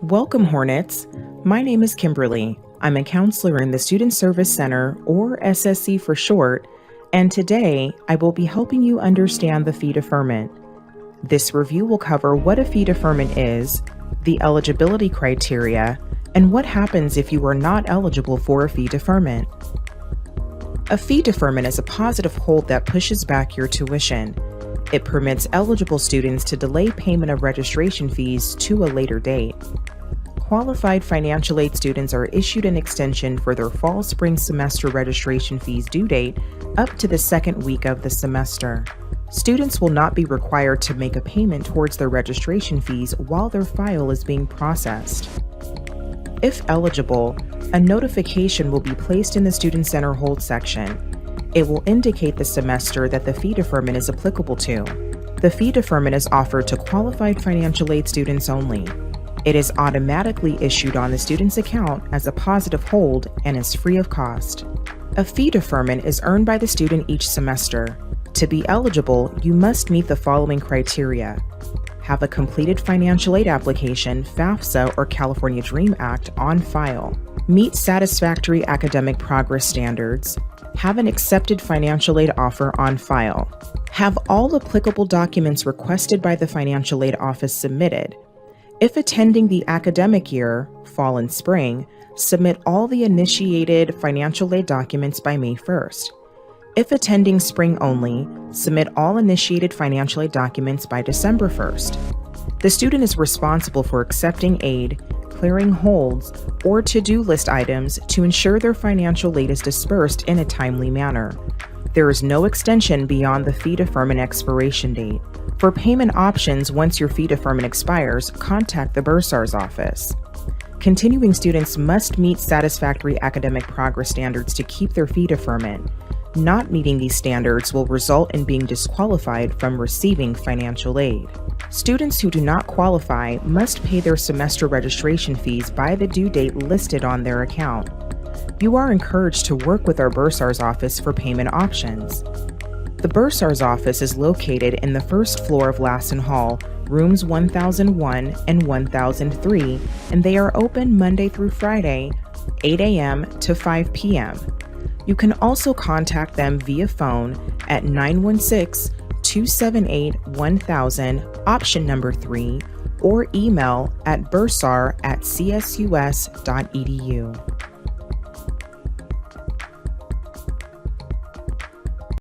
Welcome, Hornets. My name is Kimberly. I'm a counselor in the Student Service Center, or SSC for short, and today I will be helping you understand the fee deferment. This review will cover what a fee deferment is, the eligibility criteria, and what happens if you are not eligible for a fee deferment. A fee deferment is a positive hold that pushes back your tuition. It permits eligible students to delay payment of registration fees to a later date. Qualified financial aid students are issued an extension for their fall-spring semester registration fees due date up to the second week of the semester. Students will not be required to make a payment towards their registration fees while their file is being processed. If eligible, a notification will be placed in the Student Center Hold section. It will indicate the semester that the fee deferment is applicable to. The fee deferment is offered to qualified financial aid students only. It is automatically issued on the student's account as a positive hold and is free of cost. A fee deferment is earned by the student each semester. To be eligible, you must meet the following criteria: have a completed financial aid application, FAFSA or California DREAM Act on file, meet satisfactory academic progress standards, have an accepted financial aid offer on file, have all applicable documents requested by the financial aid office submitted. If attending the academic year, fall and spring, submit all the initiated financial aid documents by May 1st. If attending spring only, submit all initiated financial aid documents by December 1st. The student is responsible for accepting aid, clearing holds, or to-do list items to ensure their financial aid is dispersed in a timely manner. There is no extension beyond the fee deferment expiration date. For payment options once your fee deferment expires, contact the bursar's office. Continuing students must meet satisfactory academic progress standards to keep their fee deferment. Not meeting these standards will result in being disqualified from receiving financial aid. Students who do not qualify must pay their semester registration fees by the due date listed on their account. You are encouraged to work with our bursar's office for payment options. The bursar's office is located in the first floor of Lassen Hall, rooms 1001 and 1003, and they are open Monday through Friday, 8 a.m. to 5 p.m. You can also contact them via phone at 916-278-1000, option number 3, or email at bursar@csus.edu.